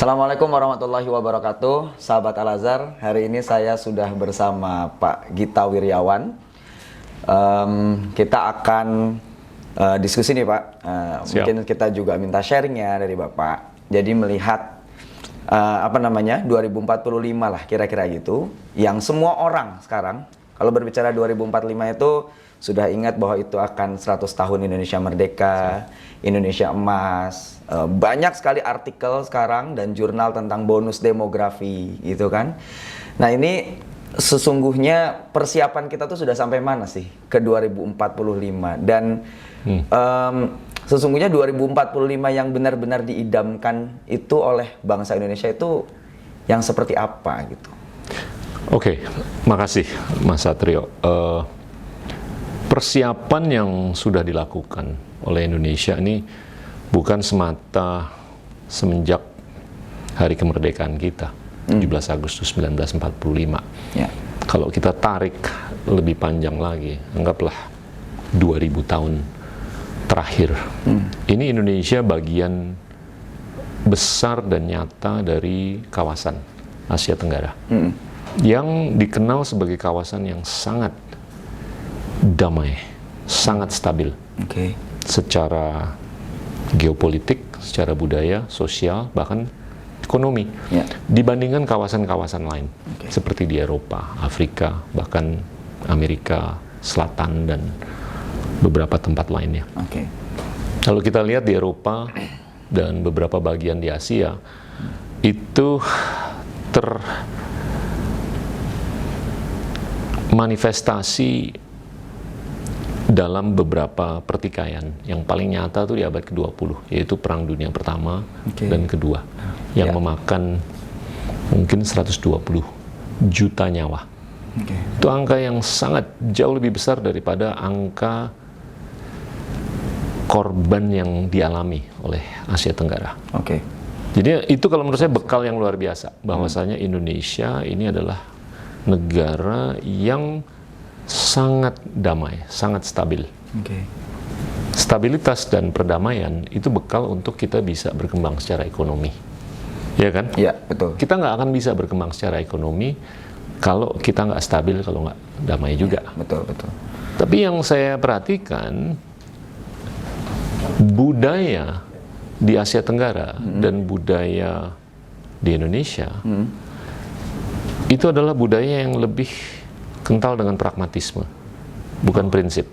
Assalamualaikum warahmatullahi wabarakatuh, sahabat Al-Azhar. Hari ini saya sudah bersama Pak Gita Wirjawan. Kita akan diskusi nih Pak. Mungkin kita juga minta sharingnya dari Bapak. Jadi melihat 2045 lah kira-kira gitu. Yang semua orang sekarang, kalau berbicara 2045 itu sudah ingat bahwa itu akan 100 tahun Indonesia Merdeka, Indonesia Emas. Banyak sekali artikel sekarang dan jurnal tentang bonus demografi gitu kan. Nah ini sesungguhnya persiapan kita tuh sudah sampai mana sih ke 2045 dan sesungguhnya 2045 yang benar-benar diidamkan itu oleh bangsa Indonesia itu yang seperti apa gitu. Oke, makasih Mas Satrio. Persiapan yang sudah dilakukan oleh Indonesia ini bukan semata semenjak hari kemerdekaan kita, 17 Agustus 1945. Ya. Kalau kita tarik lebih panjang lagi, anggaplah 2000 tahun terakhir. Ini Indonesia bagian besar dan nyata dari kawasan Asia Tenggara. Yang dikenal sebagai kawasan yang sangat damai, sangat stabil. Secara geopolitik, secara budaya, sosial, bahkan ekonomi, dibandingkan kawasan-kawasan lain, seperti di Eropa, Afrika, bahkan Amerika Selatan, dan beberapa tempat lainnya. Kalau kita lihat di Eropa dan beberapa bagian di Asia, itu termanifestasi dalam beberapa pertikaian. Yang paling nyata itu di abad ke-20, yaitu Perang Dunia Pertama dan Kedua, yang memakan mungkin 120 juta nyawa. Itu angka yang sangat jauh lebih besar daripada angka korban yang dialami oleh Asia Tenggara. Jadi itu kalau menurut saya bekal yang luar biasa, bahwasanya Indonesia ini adalah negara yang sangat damai, sangat stabil. Stabilitas dan perdamaian itu bekal untuk kita bisa berkembang secara ekonomi, ya kan? Ya, betul. Kita nggak akan bisa berkembang secara ekonomi kalau kita nggak stabil, kalau nggak damai juga. Betul, betul. Tapi yang saya perhatikan, budaya di Asia Tenggara dan budaya di Indonesia itu adalah budaya yang lebih kental dengan pragmatisme, bukan prinsip.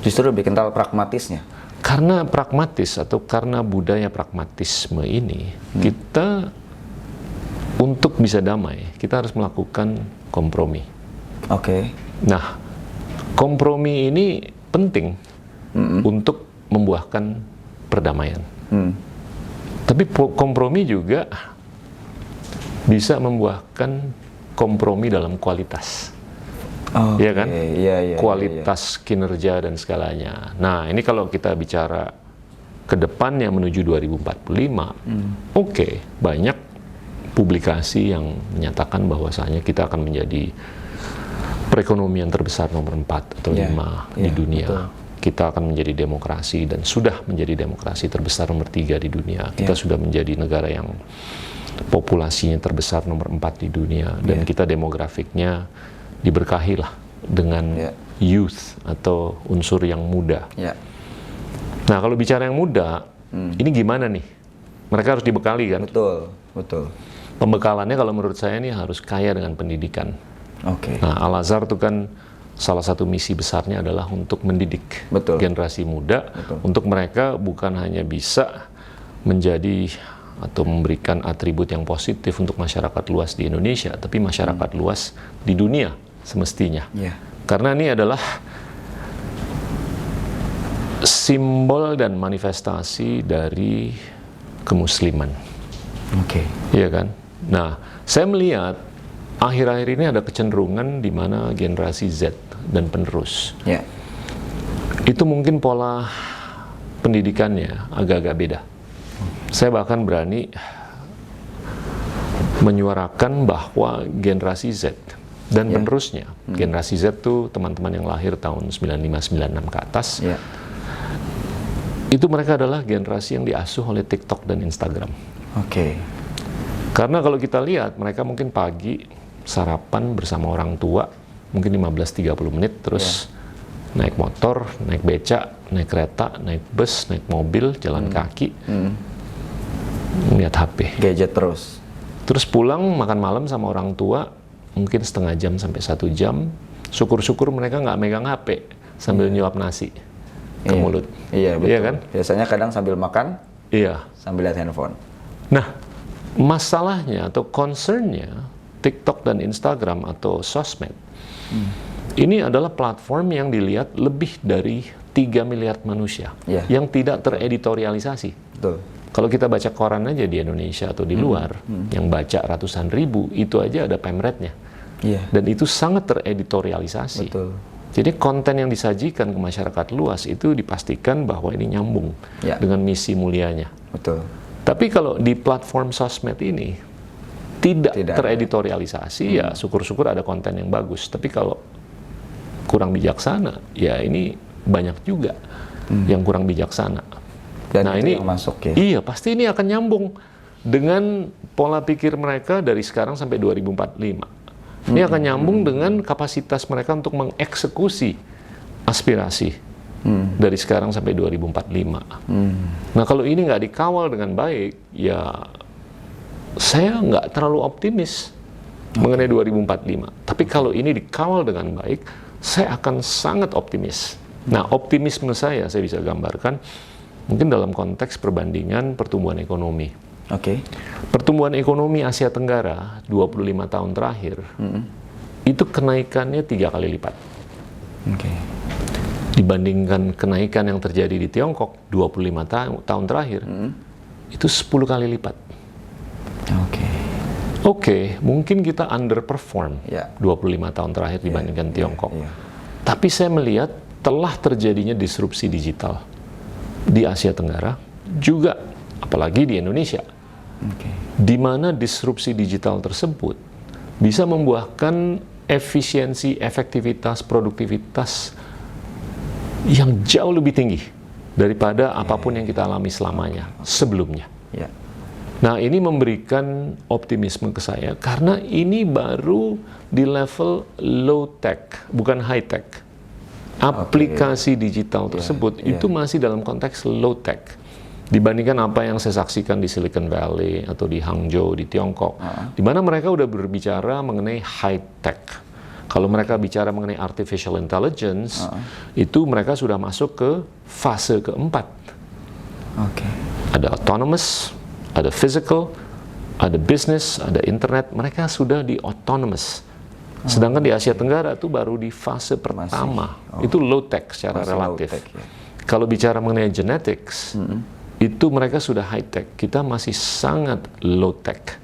Justru lebih kental pragmatisnya. Karena pragmatis atau karena budaya pragmatisme ini, kita untuk bisa damai, kita harus melakukan kompromi. Nah, kompromi ini penting untuk membuahkan perdamaian. Tapi kompromi juga bisa membuahkan kompromi dalam kualitas. Ya kan? Kualitas kinerja dan segalanya. Nah, ini kalau kita bicara ke depannya menuju 2045, banyak publikasi yang menyatakan bahwasanya kita akan menjadi perekonomian terbesar nomor 4 atau 5 di dunia. Betul. Kita akan menjadi demokrasi dan sudah menjadi demokrasi terbesar nomor 3 di dunia. Kita sudah menjadi negara yang populasinya terbesar nomor 4 di dunia, dan kita demografiknya diberkahilah dengan youth atau unsur yang muda. Nah, kalau bicara yang muda, ini gimana nih? Mereka harus dibekali kan? Betul, betul. Pembekalannya kalau menurut saya ini harus kaya dengan pendidikan. Nah, Al-Azhar itu kan salah satu misi besarnya adalah untuk mendidik generasi muda, untuk mereka bukan hanya bisa menjadi atau memberikan atribut yang positif untuk masyarakat luas di Indonesia, tapi masyarakat luas di dunia semestinya. Karena ini adalah simbol dan manifestasi dari kemusliman. Iya kan? Nah, saya melihat akhir-akhir ini ada kecenderungan di mana generasi Z dan penerus itu mungkin pola pendidikannya agak-agak beda. Saya bahkan berani menyuarakan bahwa generasi Z dan penerusnya, generasi Z itu teman-teman yang lahir tahun 95-96 ke atas, itu mereka adalah generasi yang diasuh oleh TikTok dan Instagram. Karena kalau kita lihat, mereka mungkin pagi sarapan bersama orang tua, mungkin 15-30 menit, terus naik motor, naik becak, naik kereta, naik bus, naik mobil, jalan kaki, lihat HP. Gadget terus. Terus pulang, makan malam sama orang tua, mungkin setengah jam sampai 1 jam. Syukur-syukur mereka nggak megang HP sambil nyuap nasi ke mulut. Iya, betul. Iya kan? Biasanya kadang sambil makan, sambil lihat handphone. Nah, masalahnya atau concernnya TikTok dan Instagram atau sosmed, ini adalah platform yang dilihat lebih dari 3 miliar manusia yang tidak tereditorialisasi. Betul. Kalau kita baca koran aja di Indonesia atau di luar, yang baca ratusan ribu, itu aja ada pemretnya. Dan itu sangat tereditorialisasi. Betul. Jadi konten yang disajikan ke masyarakat luas itu dipastikan bahwa ini nyambung dengan misi mulianya. Betul. Tapi kalau di platform sosmed ini tidak tereditorialisasi, ya syukur-syukur ada konten yang bagus. Tapi kalau kurang bijaksana, ya ini banyak juga yang kurang bijaksana. Dan nah itu ini yang masuk ya? Iya, pasti ini akan nyambung dengan pola pikir mereka dari sekarang sampai 2045. Ini akan nyambung dengan kapasitas mereka untuk mengeksekusi aspirasi dari sekarang sampai 2045. Nah, kalau ini nggak dikawal dengan baik, ya saya nggak terlalu optimis mengenai 2045. Tapi kalau ini dikawal dengan baik, saya akan sangat optimis. Nah, optimisme saya bisa gambarkan mungkin dalam konteks perbandingan pertumbuhan ekonomi. Pertumbuhan ekonomi Asia Tenggara 25 tahun terakhir itu kenaikannya 3 kali lipat. Dibandingkan kenaikan yang terjadi di Tiongkok 25 tahun terakhir itu 10 kali lipat. Mungkin kita underperform 25 tahun terakhir dibandingkan Tiongkok. Tapi saya melihat telah terjadinya disrupsi digital di Asia Tenggara, juga apalagi di Indonesia, di mana disrupsi digital tersebut bisa membuahkan efisiensi, efektivitas, produktivitas yang jauh lebih tinggi daripada apapun yang kita alami selamanya sebelumnya. Nah, ini memberikan optimisme ke saya karena ini baru di level low tech, bukan high tech. Aplikasi digital tersebut itu masih dalam konteks low tech dibandingkan apa yang saya saksikan di Silicon Valley atau di Hangzhou di Tiongkok, di mana mereka udah berbicara mengenai high tech. Kalau mereka bicara mengenai artificial intelligence, itu mereka sudah masuk ke fase keempat. Ada autonomous, ada physical, ada business, ada internet. Mereka sudah di autonomous. Sedangkan di Asia Tenggara itu baru di fase pertama. Itu low tech secara relatif. Kalau bicara mengenai genetics, itu mereka sudah high tech. Kita masih sangat low tech.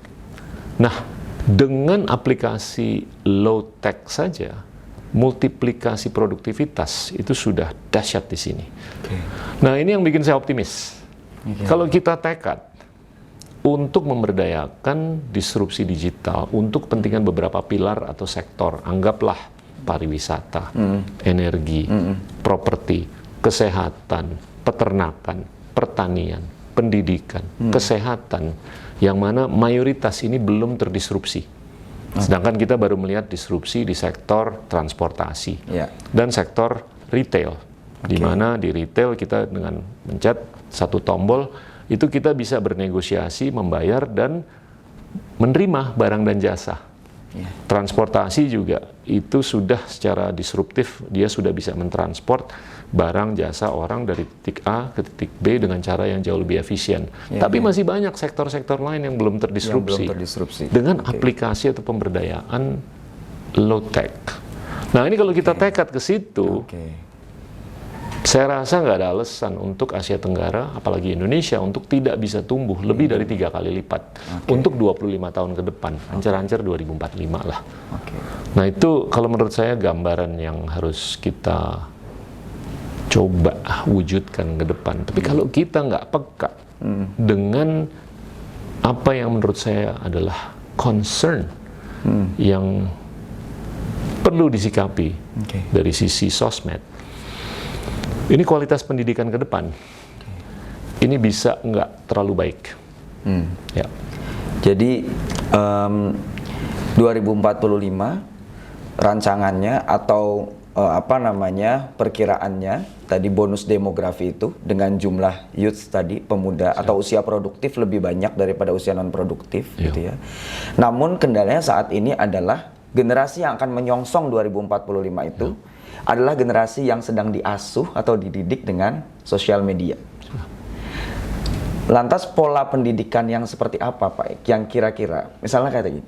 Nah, dengan aplikasi low tech saja, multiplikasi produktivitas itu sudah dahsyat di sini. Nah, ini yang bikin saya optimis. Kalau kita tekad untuk memberdayakan disrupsi digital untuk kepentingan beberapa pilar atau sektor, anggaplah pariwisata, energi, properti, kesehatan, peternakan, pertanian, pendidikan, kesehatan, yang mana mayoritas ini belum terdisrupsi. Sedangkan kita baru melihat disrupsi di sektor transportasi dan sektor retail, di mana di retail kita dengan mencet satu tombol itu kita bisa bernegosiasi, membayar, dan menerima barang dan jasa. Transportasi juga, itu sudah secara disruptif, dia sudah bisa mentransport barang, jasa orang dari titik A ke titik B dengan cara yang jauh lebih efisien. Tapi masih banyak sektor-sektor lain yang belum terdisrupsi. Dengan aplikasi atau pemberdayaan low tech. Nah, ini kalau kita tekad ke situ, saya rasa nggak ada alasan untuk Asia Tenggara, apalagi Indonesia, untuk tidak bisa tumbuh lebih dari 3 kali lipat untuk 25 tahun ke depan, ancar-ancar 2045 lah. Nah, itu kalau menurut saya gambaran yang harus kita coba wujudkan ke depan. Tapi kalau kita nggak peka dengan apa yang menurut saya adalah concern yang perlu disikapi dari sisi sosmed, ini kualitas pendidikan ke depan, ini bisa nggak terlalu baik. Jadi 2045 rancangannya atau perkiraannya tadi bonus demografi itu dengan jumlah youth tadi, pemuda atau usia produktif lebih banyak daripada usia non produktif gitu ya. Namun kendalanya saat ini adalah generasi yang akan menyongsong 2045 itu adalah generasi yang sedang diasuh atau dididik dengan sosial media. Lantas pola pendidikan yang seperti apa Pak? Yang kira-kira misalnya kayak gini.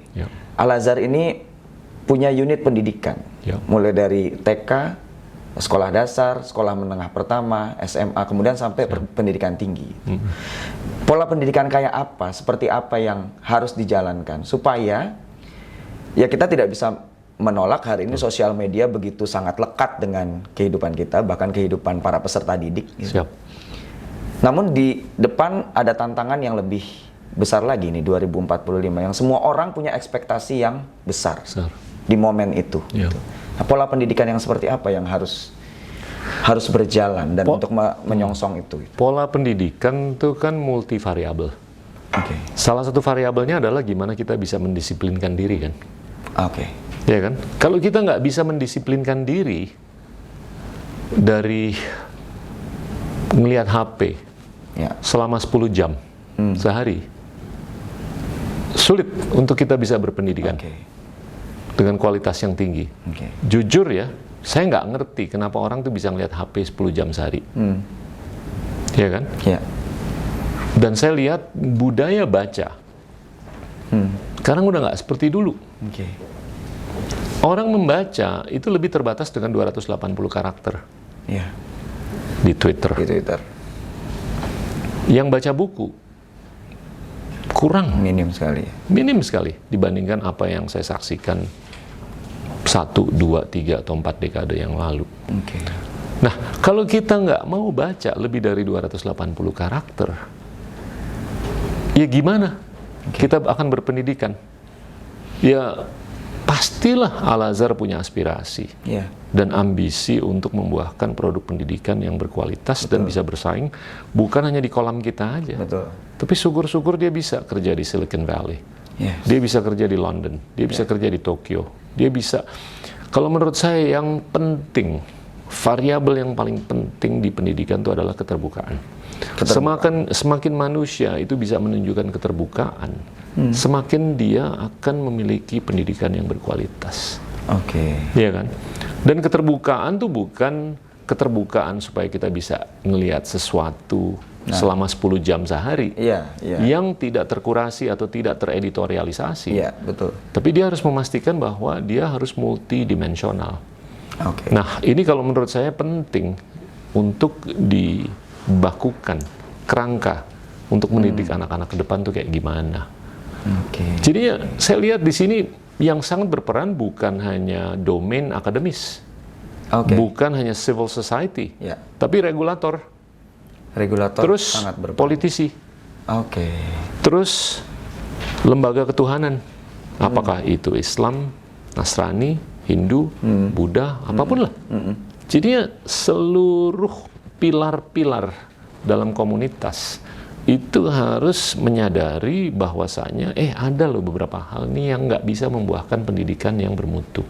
Al-Azhar ini punya unit pendidikan, mulai dari TK, sekolah dasar, sekolah menengah pertama, SMA, kemudian sampai pendidikan tinggi. Pola pendidikan kayak apa, seperti apa yang harus dijalankan supaya ya kita tidak bisa menolak hari ini sosial media begitu sangat lekat dengan kehidupan kita, bahkan kehidupan para peserta didik. Gitu. Namun di depan ada tantangan yang lebih besar lagi nih 2045 yang semua orang punya ekspektasi yang besar. Di momen itu. Gitu. Nah, pola pendidikan yang seperti apa yang harus berjalan dan untuk menyongsong itu? Pola pendidikan itu kan multivariabel. Salah satu variabelnya adalah gimana kita bisa mendisiplinkan diri kan. Ya kan? Kalau kita nggak bisa mendisiplinkan diri dari ngelihat HP selama 10 jam sehari, sulit untuk kita bisa berpendidikan. Dengan kualitas yang tinggi. Jujur ya, saya nggak ngerti kenapa orang tuh bisa ngeliat HP 10 jam sehari. Ya kan? Dan saya lihat budaya baca. Sekarang udah nggak seperti dulu. Orang membaca itu lebih terbatas dengan 280 karakter. Di Twitter. Yang baca buku kurang. Minim sekali dibandingkan apa yang saya saksikan 1, 2, 3, atau 4 dekade yang lalu. Nah, kalau kita nggak mau baca lebih dari 280 karakter, ya gimana kita akan berpendidikan? Ya pastilah Al-Azhar punya aspirasi dan ambisi untuk membuahkan produk pendidikan yang berkualitas dan bisa bersaing, bukan hanya di kolam kita aja. Tapi syukur-syukur dia bisa kerja di Silicon Valley, dia bisa kerja di London, dia bisa kerja di Tokyo, dia bisa. Kalau menurut saya yang penting, variabel yang paling penting di pendidikan itu adalah keterbukaan. Semakin manusia itu bisa menunjukkan keterbukaan, semakin dia akan memiliki pendidikan yang berkualitas. Iya kan? Dan keterbukaan tuh bukan keterbukaan supaya kita bisa ngelihat sesuatu selama 10 jam sehari yang tidak terkurasi atau tidak tereditorialisasi. Tapi dia harus memastikan bahwa dia harus multidimensional. Nah, ini kalau menurut saya penting untuk dibakukan kerangka untuk mendidik anak-anak ke depan tuh kayak gimana. Jadi ya, saya lihat di sini yang sangat berperan bukan hanya domain akademis, bukan hanya civil society, tapi regulator. Terus sangat berperan. Politisi, terus lembaga ketuhanan, apakah itu Islam, Nasrani, Hindu, Buddha, apapun lah. Jadi ya, seluruh pilar-pilar dalam komunitas itu harus menyadari bahwasanya ada loh beberapa hal nih yang nggak bisa membuahkan pendidikan yang bermutu.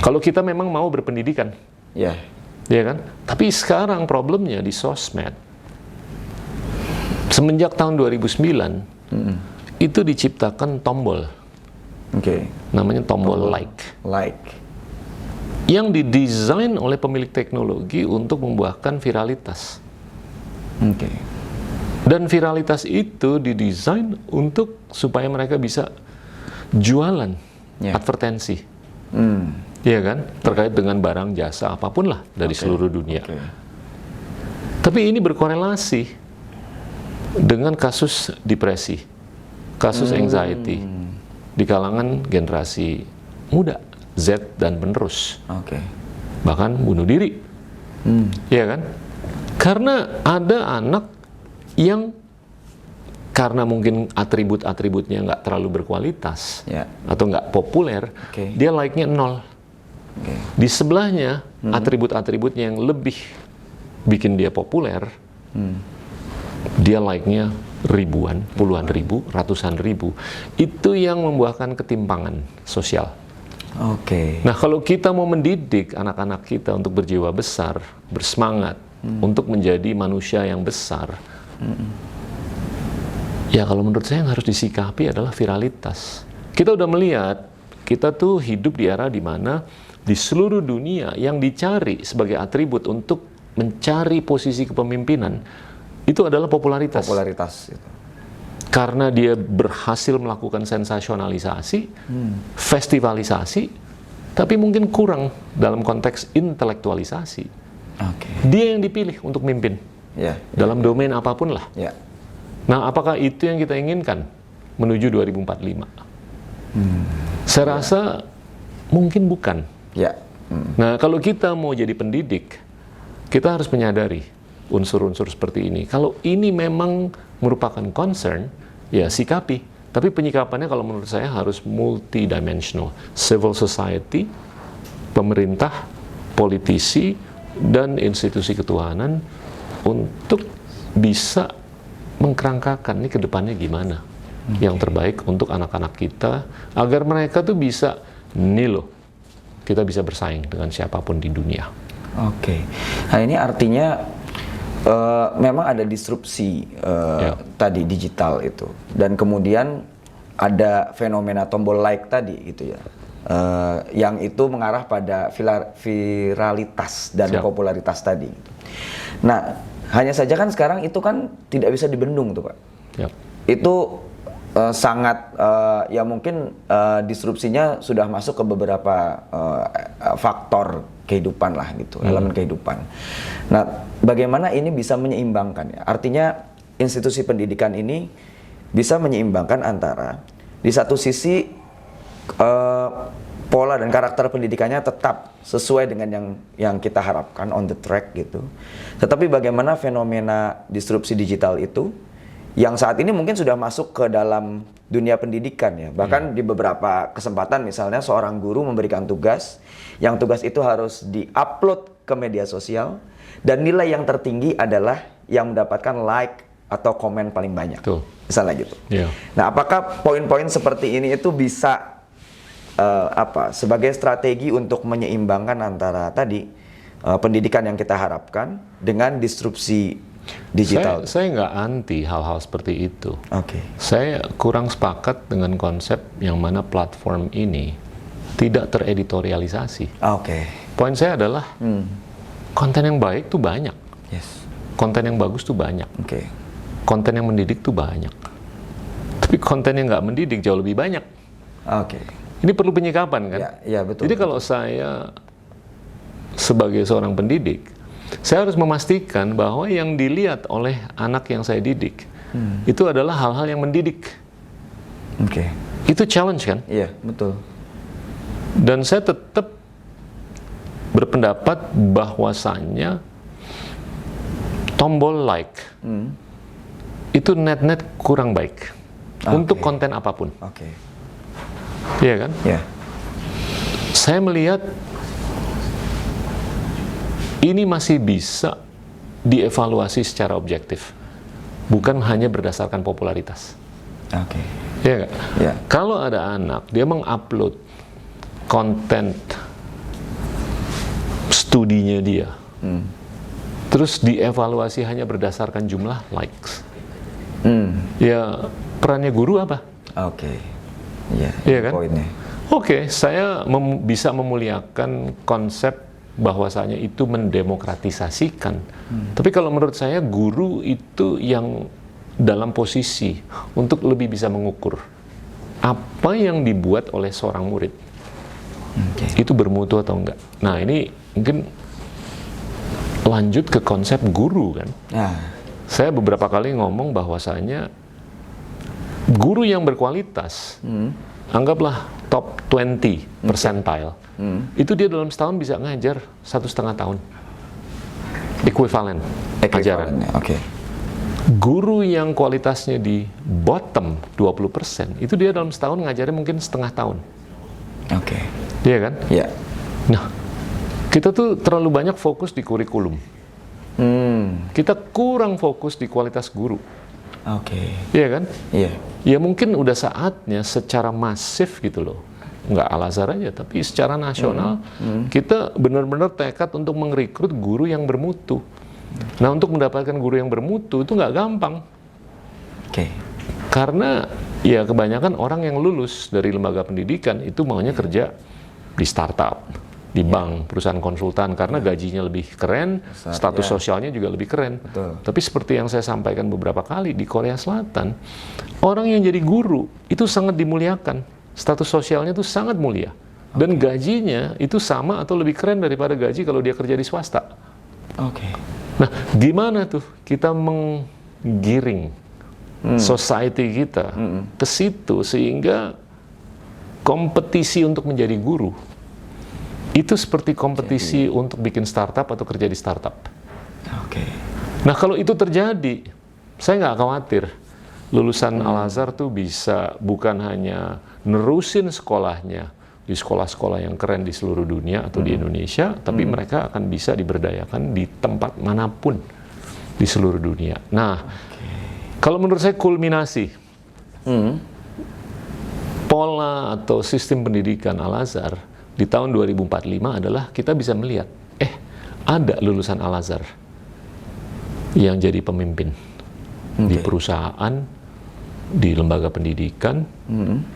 Kalau kita memang mau berpendidikan, ya kan? Tapi sekarang problemnya di sosmed, semenjak tahun 2009 itu diciptakan tombol, namanya tombol like, yang didesain oleh pemilik teknologi untuk membuahkan viralitas. Dan viralitas itu didesain untuk supaya mereka bisa jualan advertensi. Iya kan? Terkait dengan barang, jasa, apapun lah dari seluruh dunia. Tapi ini berkorelasi dengan kasus depresi, kasus anxiety di kalangan generasi muda, Z dan penerus. Bahkan bunuh diri. Iya kan? Karena ada anak yang karena mungkin atribut-atributnya nggak terlalu berkualitas atau nggak populer, dia like-nya 0. Di sebelahnya atribut-atributnya yang lebih bikin dia populer, dia like-nya ribuan, puluhan ribu, ratusan ribu. Itu yang membuahkan ketimpangan sosial. Oke. Nah, kalau kita mau mendidik anak-anak kita untuk berjiwa besar, bersemangat, untuk menjadi manusia yang besar, ya kalau menurut saya yang harus disikapi adalah viralitas. Kita udah melihat, kita tuh hidup di era di mana di seluruh dunia yang dicari sebagai atribut untuk mencari posisi kepemimpinan itu adalah popularitas. Popularitas itu. Karena dia berhasil melakukan sensasionalisasi, festivalisasi, tapi mungkin kurang dalam konteks intelektualisasi. Dia yang dipilih untuk mimpin dalam domain apapun lah. Nah, apakah itu yang kita inginkan menuju 2045? Saya rasa mungkin bukan. Nah, kalau kita mau jadi pendidik, kita harus menyadari unsur-unsur seperti ini. Kalau ini memang merupakan concern, ya sikapi. Tapi penyikapannya kalau menurut saya harus multidimensional. Civil society, pemerintah, politisi, dan institusi ketuhanan untuk bisa mengkerangkakan ini ke depannya gimana. Yang terbaik untuk anak-anak kita, agar mereka tuh bisa, nih loh, kita bisa bersaing dengan siapapun di dunia. Nah ini artinya memang ada disrupsi tadi digital itu, dan kemudian ada fenomena tombol like tadi gitu ya, yang itu mengarah pada viralitas dan popularitas tadi. Nah, hanya saja kan sekarang itu kan tidak bisa dibendung tuh Pak. Itu sangat ya mungkin disrupsinya sudah masuk ke beberapa faktor kehidupan lah gitu, elemen kehidupan. Nah, bagaimana ini bisa menyeimbangkan ya? Artinya institusi pendidikan ini bisa menyeimbangkan antara di satu sisi pola dan karakter pendidikannya tetap sesuai dengan yang kita harapkan, on the track gitu. Tetapi bagaimana fenomena disrupsi digital itu yang saat ini mungkin sudah masuk ke dalam dunia pendidikan ya. Bahkan di beberapa kesempatan misalnya seorang guru memberikan tugas, yang tugas itu harus di-upload ke media sosial, dan nilai yang tertinggi adalah yang mendapatkan like atau komen paling banyak. Misalnya gitu. Nah, apakah poin-poin seperti ini itu bisa sebagai strategi untuk menyeimbangkan antara tadi pendidikan yang kita harapkan dengan disrupsi digital? Saya nggak anti hal-hal seperti itu. Saya kurang sepakat dengan konsep yang mana platform ini tidak tereditorialisasi. Poin saya adalah konten yang baik tuh banyak, konten yang bagus tuh banyak, konten yang mendidik tuh banyak. Tapi konten yang nggak mendidik jauh lebih banyak. Ini perlu penyikapan kan? Betul. Jadi kalau saya sebagai seorang pendidik, saya harus memastikan bahwa yang dilihat oleh anak yang saya didik itu adalah hal-hal yang mendidik. Itu challenge kan? Iya, betul. Dan saya tetap berpendapat bahwasannya tombol like itu net-net kurang baik untuk konten apapun. Iya kan? Saya melihat ini masih bisa dievaluasi secara objektif, bukan hanya berdasarkan popularitas. Iya nggak? Kalau ada anak, dia mengupload konten studinya dia, terus dievaluasi hanya berdasarkan jumlah likes, ya perannya guru apa? Iya kan? Saya bisa memuliakan konsep bahwasanya itu mendemokratisasikan. Tapi kalau menurut saya guru itu yang dalam posisi untuk lebih bisa mengukur apa yang dibuat oleh seorang murid itu bermutu atau enggak. Nah, ini mungkin lanjut ke konsep guru kan. Saya beberapa kali ngomong bahwasanya guru yang berkualitas, anggaplah top 20 percentile, itu dia dalam setahun bisa ngajar 1,5 tahun ekuivalen ajaran. Guru yang kualitasnya di bottom 20%, itu dia dalam setahun ngajarnya mungkin setengah tahun. Iya kan? Nah, kita tuh terlalu banyak fokus di kurikulum. Kita kurang fokus di kualitas guru. Iya kan? Iya. Ya mungkin udah saatnya secara masif gitu loh. Nggak Al-Azhar aja, tapi secara nasional kita benar-benar tekad untuk merekrut guru yang bermutu. Nah, untuk mendapatkan guru yang bermutu itu nggak gampang. Karena ya kebanyakan orang yang lulus dari lembaga pendidikan itu maunya kerja di startup, di bank, perusahaan konsultan, karena gajinya lebih keren, status sosialnya juga lebih keren. Tapi seperti yang saya sampaikan beberapa kali, di Korea Selatan, orang yang jadi guru itu sangat dimuliakan. Status sosialnya itu sangat mulia. Dan gajinya itu sama atau lebih keren daripada gaji kalau dia kerja di swasta. Nah, gimana tuh kita menggiring society kita ke situ sehingga kompetisi untuk menjadi guru itu seperti kompetisi untuk bikin startup atau kerja di startup. Nah, kalau itu terjadi, saya nggak khawatir lulusan Al-Azhar tuh bisa bukan hanya nerusin sekolahnya di sekolah-sekolah yang keren di seluruh dunia atau di Indonesia, tapi mereka akan bisa diberdayakan di tempat manapun di seluruh dunia. Nah, kalau menurut saya kulminasi pola atau sistem pendidikan Al-Azhar di tahun 2045 adalah kita bisa melihat, ada lulusan Al-Azhar yang jadi pemimpin di perusahaan, di lembaga pendidikan,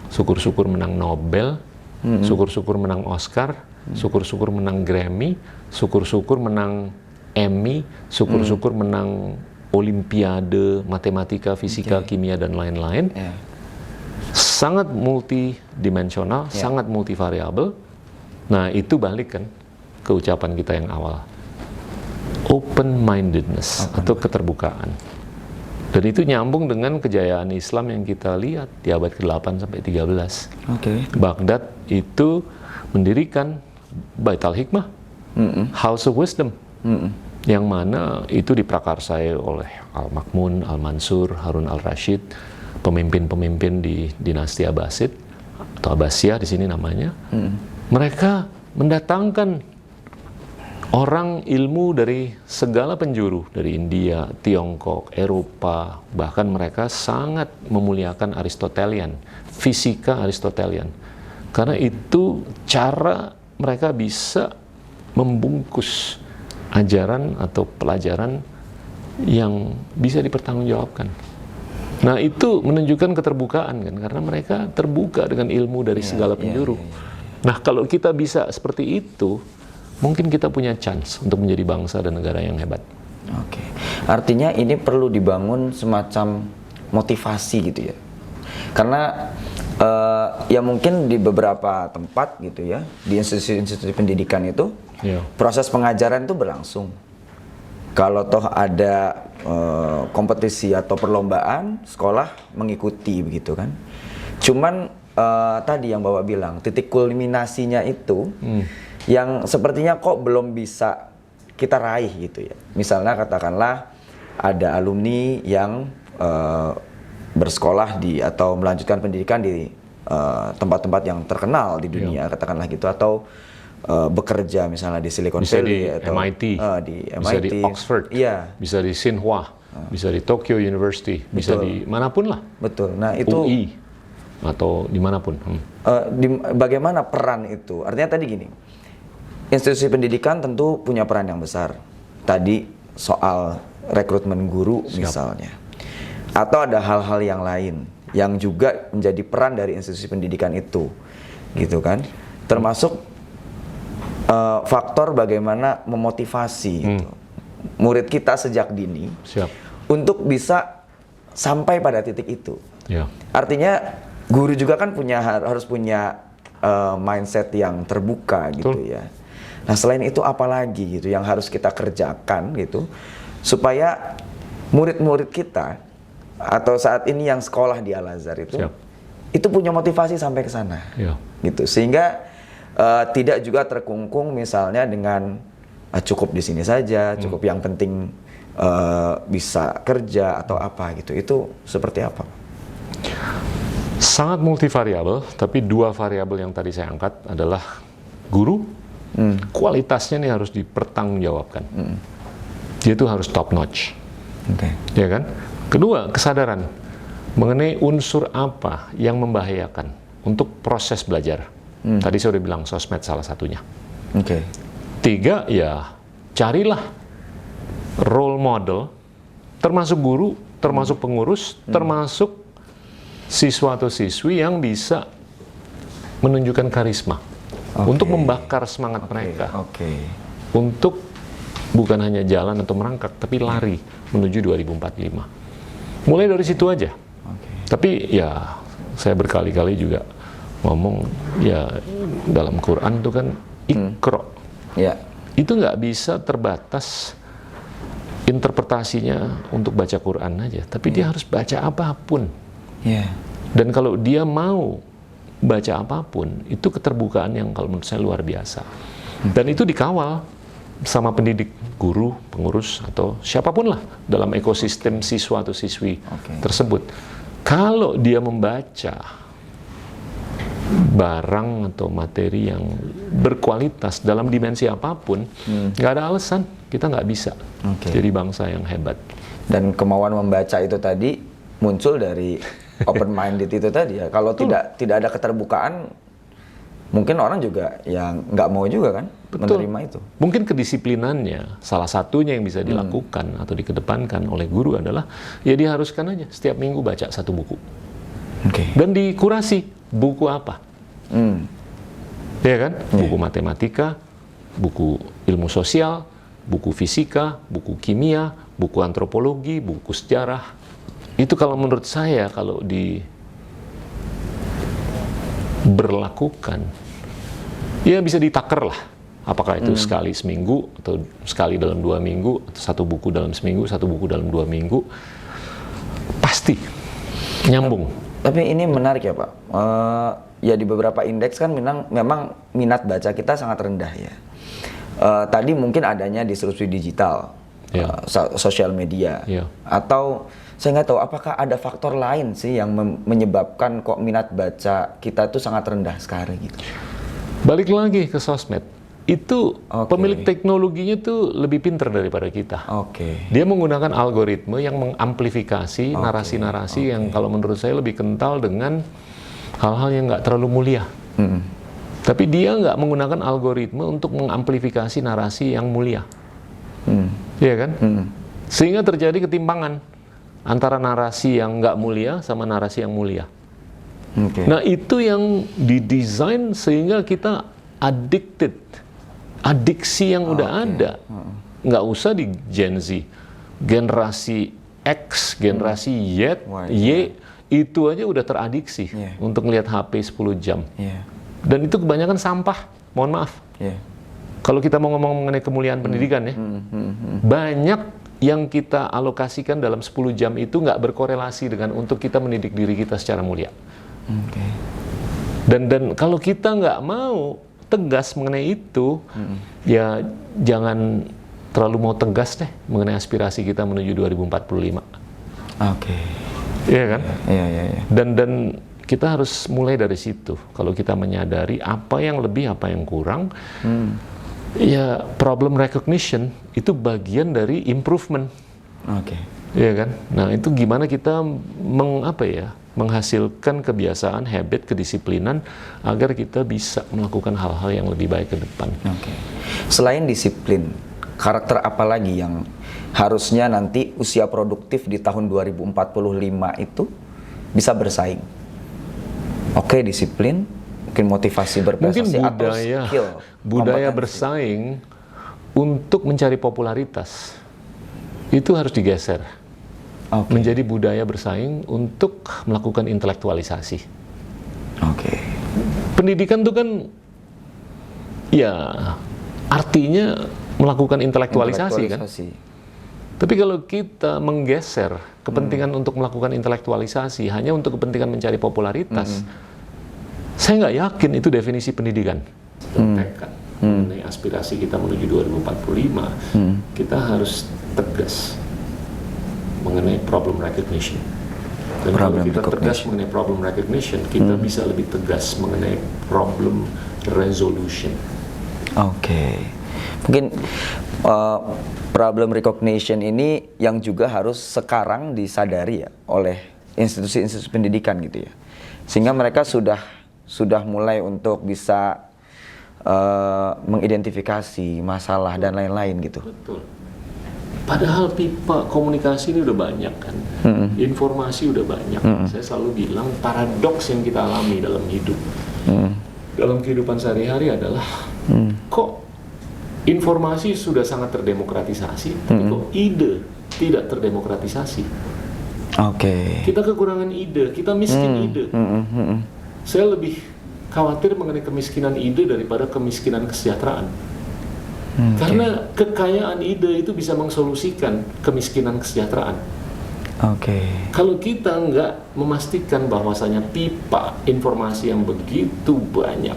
syukur-syukur menang Nobel, syukur-syukur menang Oscar, syukur-syukur menang Grammy, syukur-syukur menang Emmy, syukur-syukur menang Olimpiade, matematika, fisika, kimia, dan lain-lain. Sangat multidimensional, sangat multivariabel. Nah, itu balik kan ke ucapan kita yang awal. Open-mindedness atau keterbukaan. Dan itu nyambung dengan kejayaan Islam yang kita lihat di abad ke-8 sampai 13. Baghdad itu mendirikan Bait al-Hikmah, House of Wisdom, yang mana itu diprakarsai oleh Al-Ma'mun, Al-Mansur, Harun al-Rashid, pemimpin-pemimpin di dinasti Abbasid atau Abbasiyah di sini namanya. Mereka mendatangkan orang ilmu dari segala penjuru, dari India, Tiongkok, Eropa, bahkan mereka sangat memuliakan Aristotelian, fisika Aristotelian. Karena itu cara mereka bisa membungkus ajaran atau pelajaran yang bisa dipertanggungjawabkan. Nah, itu menunjukkan keterbukaan kan, karena mereka terbuka dengan ilmu dari segala penjuru. Nah, kalau kita bisa seperti itu, mungkin kita punya chance untuk menjadi bangsa dan negara yang hebat. Artinya ini perlu dibangun semacam motivasi gitu ya. Karena ya mungkin di beberapa tempat gitu ya, di institusi-institusi pendidikan itu, proses pengajaran itu berlangsung. Kalau toh ada kompetisi atau perlombaan, sekolah mengikuti begitu kan. Cuman tadi yang Bapak bilang, titik kulminasinya itu yang sepertinya kok belum bisa kita raih gitu ya. Misalnya katakanlah ada alumni yang bersekolah di atau melanjutkan pendidikan di tempat-tempat yang terkenal di dunia, katakanlah gitu, atau bekerja misalnya di Silicon Valley atau MIT, di MIT, bisa di Oxford, bisa di Tsinghua, bisa di Tokyo University, bisa di manapun lah. Nah, itu UI atau dimanapun. Bagaimana peran itu? Artinya tadi gini, institusi pendidikan tentu punya peran yang besar. Tadi soal rekrutmen guru misalnya. Atau ada hal-hal yang lain yang juga menjadi peran dari institusi pendidikan itu. Gitu kan? Termasuk faktor bagaimana memotivasi gitu, murid kita sejak dini untuk bisa sampai pada titik itu. Artinya guru juga kan harus punya mindset yang terbuka gitu ya. Nah, selain itu apalagi gitu yang harus kita kerjakan gitu supaya murid-murid kita atau saat ini yang sekolah di Al-Azhar itu punya motivasi sampai ke sana. Gitu. Sehingga tidak juga terkungkung misalnya dengan cukup di sini saja, cukup yang penting bisa kerja atau apa gitu. Itu seperti apa? Sangat multivariabel, tapi dua variabel yang tadi saya angkat adalah guru, kualitasnya nih harus dipertanggungjawabkan. Dia itu harus top notch. Ya kan? Kedua, kesadaran mengenai unsur apa yang membahayakan untuk proses belajar. Tadi saya udah bilang sosmed salah satunya. Tiga, ya carilah role model, termasuk guru, termasuk pengurus, termasuk siswa atau siswi yang bisa menunjukkan karisma untuk membakar semangat mereka. Untuk bukan hanya jalan atau merangkak, tapi lari menuju 2045. Mulai dari situ aja. Tapi ya, saya berkali-kali juga ngomong, ya dalam Quran itu kan Iqra. Itu nggak bisa terbatas interpretasinya untuk baca Quran aja, tapi dia harus baca apapun. Dan kalau dia mau baca apapun, itu keterbukaan yang kalau menurut saya luar biasa. Dan itu dikawal sama pendidik, guru, pengurus, atau siapapun lah dalam ekosistem siswa atau siswi tersebut. Kalau dia membaca barang atau materi yang berkualitas dalam dimensi apapun, nggak ada alasan kita nggak bisa jadi bangsa yang hebat. Dan kemauan membaca itu tadi muncul dari open minded itu tadi ya. Kalau tidak ada keterbukaan, mungkin orang juga yang nggak mau juga kan menerima itu. Mungkin kedisiplinannya salah satunya yang bisa dilakukan atau dikedepankan oleh guru adalah ya diharuskan aja setiap minggu baca satu buku. Dan dikurasi buku apa? Ya kan? Buku matematika, buku ilmu sosial, buku fisika, buku kimia, buku antropologi, buku sejarah. Itu kalau menurut saya kalau diberlakukan, ya bisa ditaker lah. Apakah itu sekali seminggu, atau sekali dalam 2 minggu, atau satu buku dalam seminggu, satu buku dalam 2 minggu, pasti nyambung. Tapi ini menarik ya Pak. Ya di beberapa indeks kan memang minat baca kita sangat rendah ya. Tadi mungkin adanya disrupsi digital, sosial media, atau saya nggak tahu apakah ada faktor lain sih yang menyebabkan kok minat baca kita tuh sangat rendah sekarang gitu. Balik lagi ke sosmed, itu pemilik teknologinya tuh lebih pintar daripada kita. Dia menggunakan algoritma yang mengamplifikasi narasi-narasi yang kalau menurut saya lebih kental dengan hal-hal yang nggak terlalu mulia. Tapi dia nggak menggunakan algoritma untuk mengamplifikasi narasi yang mulia. Iya kan? Sehingga terjadi ketimpangan antara narasi yang nggak mulia sama narasi yang mulia. Nah itu yang didesain sehingga kita addicted. Adiksi yang udah ada. Nggak usah di Gen Z. Generasi X, generasi Y, itu aja udah teradiksi untuk ngelihat HP 10 jam. Dan itu kebanyakan sampah, mohon maaf. Kalau kita mau ngomong mengenai kemuliaan pendidikan ya, banyak yang kita alokasikan dalam 10 jam itu nggak berkorelasi dengan untuk kita mendidik diri kita secara mulia. Dan kalau kita nggak mau tegas mengenai itu, ya jangan terlalu mau tegas deh mengenai aspirasi kita menuju 2045. Iya kan? Dan kita harus mulai dari situ. Kalau kita menyadari apa yang lebih, apa yang kurang, ya problem recognition itu bagian dari improvement. Iya kan? Nah itu gimana kita menghasilkan kebiasaan, habit, kedisiplinan agar kita bisa melakukan hal-hal yang lebih baik ke depan. Selain disiplin, karakter apa lagi yang harusnya nanti usia produktif di tahun 2045 itu bisa bersaing? Disiplin, mungkin motivasi berprestasi, atau skill. Budaya bersaing untuk mencari popularitas itu harus digeser. Menjadi budaya bersaing untuk melakukan intelektualisasi. Pendidikan itu kan ya artinya melakukan intelektualisasi kan. Tapi kalau kita menggeser kepentingan untuk melakukan intelektualisasi hanya untuk kepentingan mencari popularitas, saya nggak yakin itu definisi pendidikan. Mengenai aspirasi kita menuju 2045, kita harus tegas mengenai problem recognition. Dan kalau kita tegas mengenai problem recognition, kita bisa lebih tegas mengenai problem resolution. Mungkin problem recognition ini yang juga harus sekarang disadari ya oleh institusi-institusi pendidikan gitu ya, sehingga mereka sudah mulai untuk bisa mengidentifikasi masalah dan lain-lain gitu. Betul. Padahal pipa komunikasi ini udah banyak kan, informasi udah banyak. Saya selalu bilang paradoks yang kita alami dalam hidup, dalam kehidupan sehari-hari adalah kok informasi sudah sangat terdemokratisasi, tapi kok ide tidak terdemokratisasi. Kita kekurangan ide, kita miskin ide. Saya lebih khawatir mengenai kemiskinan ide daripada kemiskinan kesejahteraan. Karena kekayaan ide itu bisa mensolusikan kemiskinan kesejahteraan. Kalau kita nggak memastikan bahwasanya pipa informasi yang begitu banyak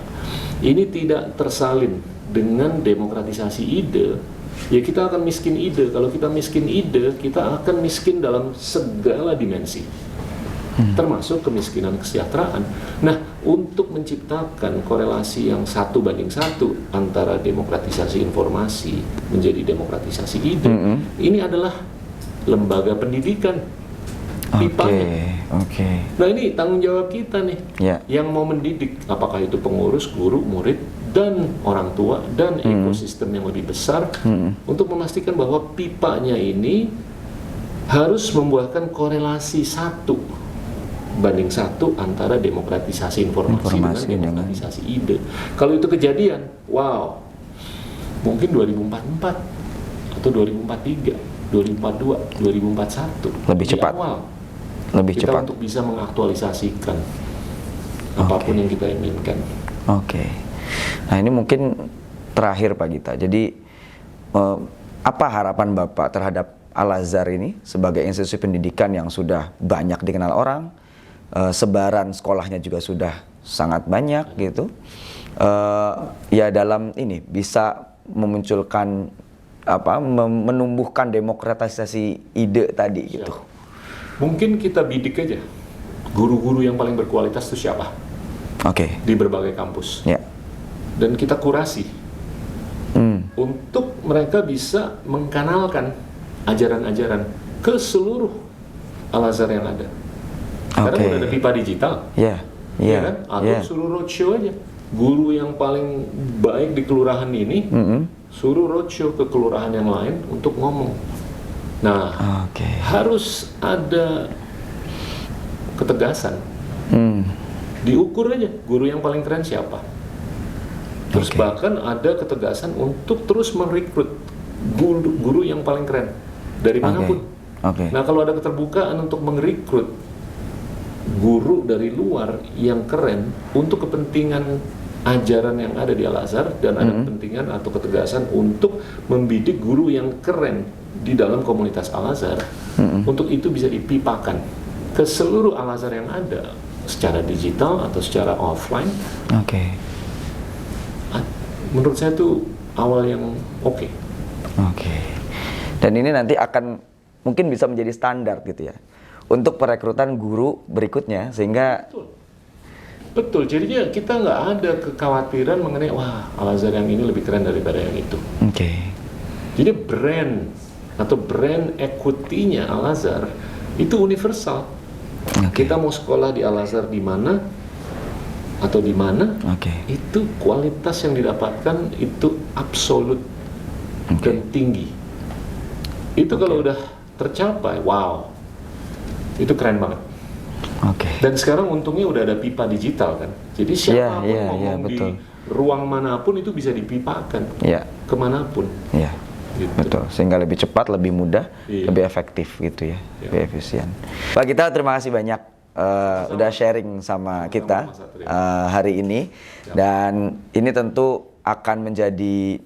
ini tidak tersalin dengan demokratisasi ide, ya kita akan miskin ide. Kalau kita miskin ide, kita akan miskin dalam segala dimensi, termasuk kemiskinan kesejahteraan. Nah, untuk menciptakan korelasi yang 1:1 antara demokratisasi informasi menjadi demokratisasi ide, ini adalah lembaga pendidikan, pipanya. Nah, ini tanggung jawab kita nih, yang mau mendidik, apakah itu pengurus, guru, murid, dan orang tua, dan ekosistem yang lebih besar, untuk memastikan bahwa pipanya ini harus membuahkan korelasi 1:1 antara demokratisasi informasi dengan demokratisasi ide. Kalau itu kejadian, wow, mungkin 2044 atau 2043, 2042, 2041 lebih cepat. Lebih kita cepat untuk bisa mengaktualisasikan apapun yang kita inginkan. Nah, ini mungkin terakhir Pak Gita. Jadi apa harapan Bapak terhadap Al-Azhar ini sebagai institusi pendidikan yang sudah banyak dikenal orang? Sebaran sekolahnya juga sudah sangat banyak gitu. Ya dalam ini bisa memunculkan menumbuhkan demokratisasi ide tadi gitu. Mungkin kita bidik aja guru-guru yang paling berkualitas itu siapa? Di berbagai kampus. Dan kita kurasi untuk mereka bisa mengkanalkan ajaran-ajaran ke seluruh Al-Azhar yang ada. Karena udah ada pipa digital, ya kan? Atau suruh roadshow aja. Guru yang paling baik di kelurahan ini, suruh roadshow ke kelurahan yang lain untuk ngomong. Nah, harus ada ketegasan. Diukur aja, guru yang paling keren siapa. Terus bahkan ada ketegasan untuk terus merekrut guru yang paling keren dari manapun. Nah, kalau ada keterbukaan untuk merekrut guru dari luar yang keren untuk kepentingan ajaran yang ada di Al-Azhar, dan ada kepentingan atau ketegasan untuk membidik guru yang keren di dalam komunitas Al-Azhar, untuk itu bisa dipipakan ke seluruh Al-Azhar yang ada secara digital atau secara offline. Menurut saya itu awal yang oke. Dan ini nanti akan mungkin bisa menjadi standar gitu ya untuk perekrutan guru berikutnya, sehingga betul. Jadinya kita nggak ada kekhawatiran mengenai wah Al-Azhar yang ini lebih keren daripada yang itu. Jadi brand atau brand equity-nya Al-Azhar itu universal. Kita mau sekolah di Al-Azhar di mana atau di mana, itu kualitas yang didapatkan itu absolut dan tinggi. Itu kalau udah tercapai, wow, itu keren banget. Dan sekarang untungnya udah ada pipa digital kan, jadi siapapun ngomong di ruang manapun itu bisa dipipakan kemanapun. Gitu. Betul, sehingga lebih cepat, lebih mudah, lebih efektif gitu ya, lebih efisien. Pak Gita, terima kasih banyak udah sharing sama kita hari ini. Dan ini tentu akan menjadi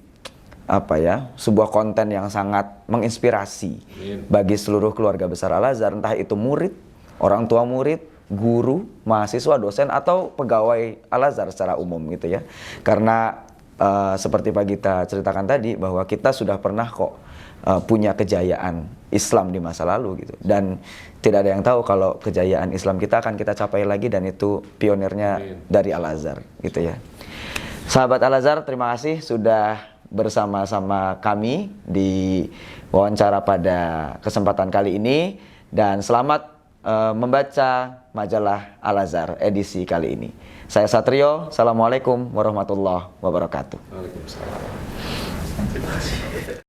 sebuah konten yang sangat menginspirasi bagi seluruh keluarga besar Al-Azhar, entah itu murid, orang tua murid, guru, mahasiswa, dosen, atau pegawai Al-Azhar secara umum gitu ya. Karena seperti Pak Gita ceritakan tadi, bahwa kita sudah pernah kok punya kejayaan Islam di masa lalu gitu, dan tidak ada yang tahu kalau kejayaan Islam kita akan kita capai lagi, dan itu pionirnya dari Al-Azhar gitu ya. Sahabat Al-Azhar, terima kasih sudah bersama-sama kami di wawancara pada kesempatan kali ini, dan selamat membaca majalah Al-Azhar edisi kali ini. Saya Satrio, Assalamualaikum warahmatullahi wabarakatuh. Waalaikumsalam. Terima kasih.